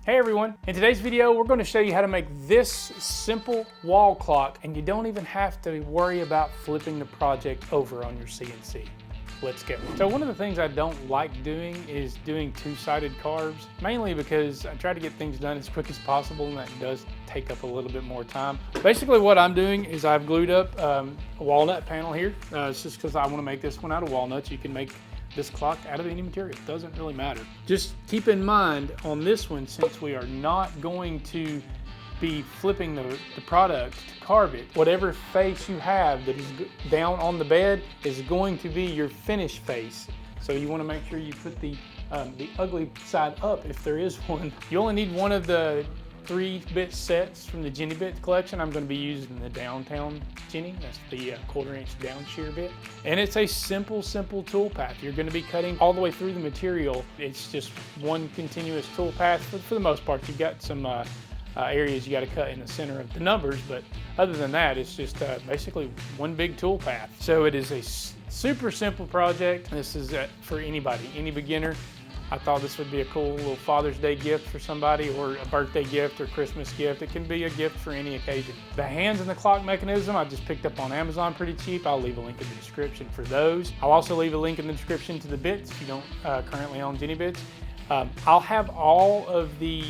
Hey everyone, in today's video we're going to show you how to make this simple wall clock, and you don't even have to worry about flipping the project over on your CNC. Let's go. So one of the things I don't like doing is doing two-sided carves, mainly because I try to get things done as quick as possible, and that does take up a little bit more time. Basically what I'm doing is I've glued up a walnut panel here. It's just because I want to make this one out of walnuts. You can make this clock out of any material, it doesn't really matter. Just keep in mind on this one, since we are not going to be flipping the product to carve it, whatever face you have that is down on the bed is going to be your finish face. So you want to make sure you put the ugly side up if there is one. You only need one of the 3-bit sets from the Jenny bit collection. I'm going to be using the downtown Jenny. That's the 1/4 inch down shear bit. And it's a simple tool path. You're going to be cutting all the way through the material. It's just one continuous tool path. For the most part, you've got some areas you got to cut in the center of the numbers, but other than that, it's just basically one big tool path. So it is a super simple project. This is for anybody, any beginner. I thought this would be a cool little Father's Day gift for somebody, or a birthday gift or Christmas gift. It can be a gift for any occasion. The hands and the clock mechanism I just picked up on Amazon pretty cheap. I'll leave a link in the description for those. I'll also leave a link in the description to the bits if you don't currently own Jenny bits. I'll have all of the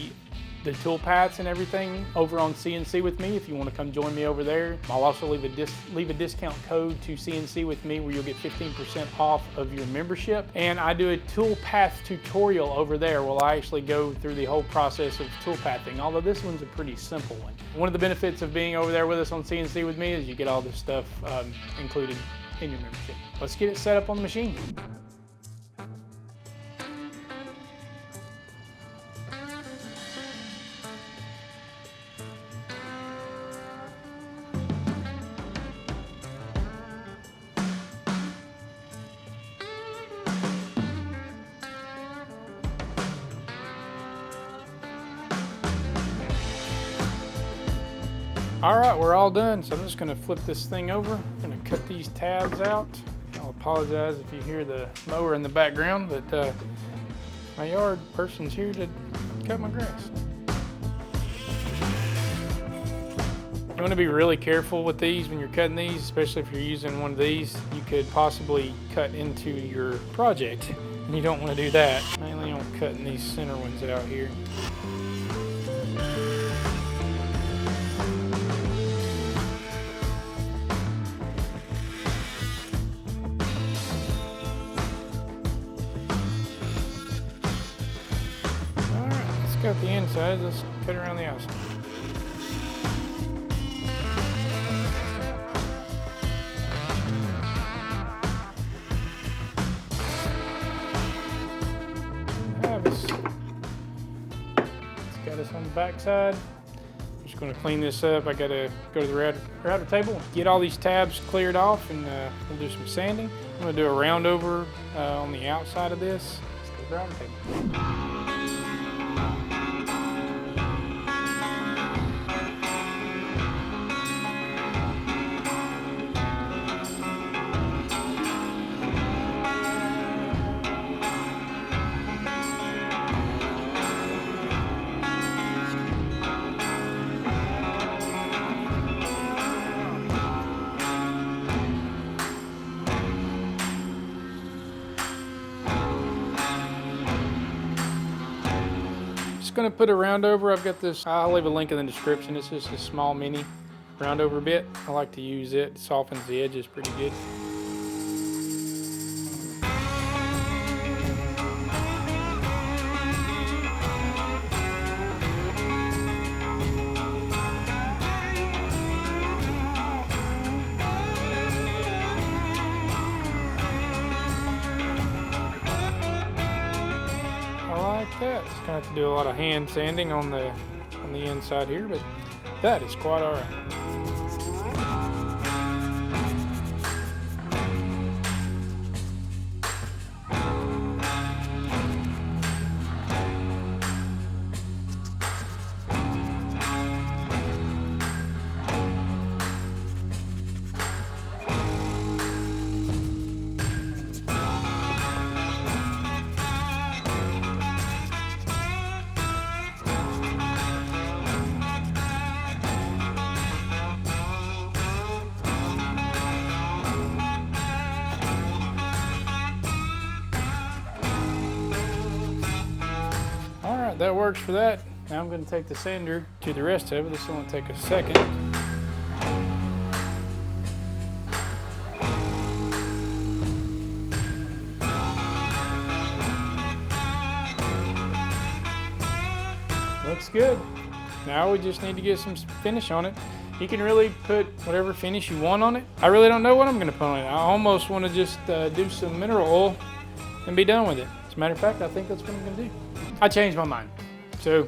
tool paths and everything over on CNC With Me if you want to come join me over there. I'll also leave a discount code to CNC With Me where you'll get 15% off of your membership. And I do a tool path tutorial over there where I actually go through the whole process of tool pathing, although this one's a pretty simple one. One of the benefits of being over there with us on CNC With Me is you get all this stuff included in your membership. Let's get it set up on the machine. All right, we're all done. So I'm just gonna flip this thing over. I'm gonna cut these tabs out. I'll apologize if you hear the mower in the background, but my yard person's here to cut my grass. You wanna be really careful with these when you're cutting these, especially if you're using one of these. You could possibly cut into your project, and you don't wanna do that. Mainly on cutting these center ones out here. Got the inside, let's cut around the outside. It's got us on the back side. I'm just going to clean this up. I got to go to the router table, get all these tabs cleared off, and we'll do some sanding. I'm going to do a roundover on the outside of this. Let's go to the router table. Going to put a roundover. I've got this, I'll leave a link in the description. It's just a small mini roundover bit. I like to use it. It softens the edges pretty good. That. Just gonna have to do a lot of hand sanding on the inside here, but that is quite all right. that works for that. Now I'm going to take the sander to the rest of it. This will only take a second. Looks good. Now we just need to get some finish on it. You can really put whatever finish you want on it. I really don't know what I'm going to put on it. I almost want to just do some mineral oil and be done with it. As a matter of fact, I think that's what I'm going to do. I changed my mind. So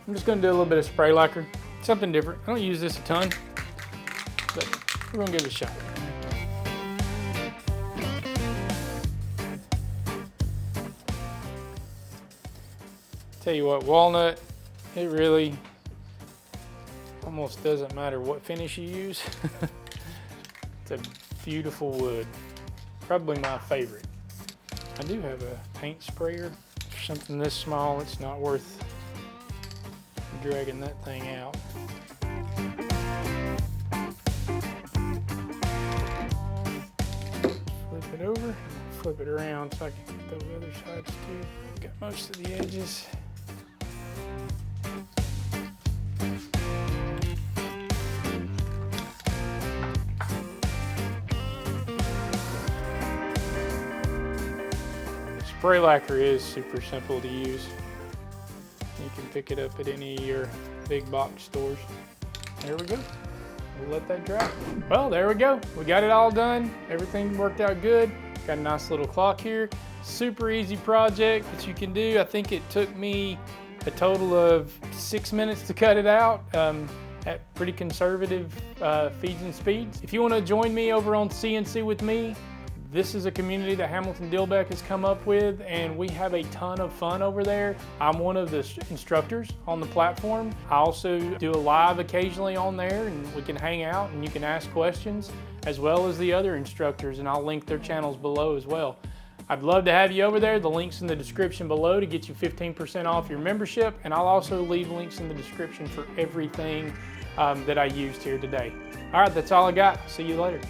I'm just going to do a little bit of spray lacquer, something different. I don't use this a ton, but we're going to give it a shot. Tell you what, walnut, it really almost doesn't matter what finish you use. It's a beautiful wood, probably my favorite. I do have a paint sprayer for something this small. It's not worth dragging that thing out. Flip it over, flip it around so I can get those other sides too. Got most of the edges. Spray lacquer is super simple to use. You can pick it up at any of your big box stores. There we go. We'll let that dry. Well, there we go. We got it all done. Everything worked out good. Got a nice little clock here. Super easy project that you can do. I think it took me a total of 6 minutes to cut it out at pretty conservative feeds and speeds. If you want to join me over on CNC with me, this is a community that Hamilton Dilbeck has come up with, and we have a ton of fun over there. I'm one of the instructors on the platform. I also do a live occasionally on there, and we can hang out and you can ask questions, as well as the other instructors, and I'll link their channels below as well. I'd love to have you over there. The link's in the description below to get you 15% off your membership, and I'll also leave links in the description for everything that I used here today. All right, that's all I got. See you later.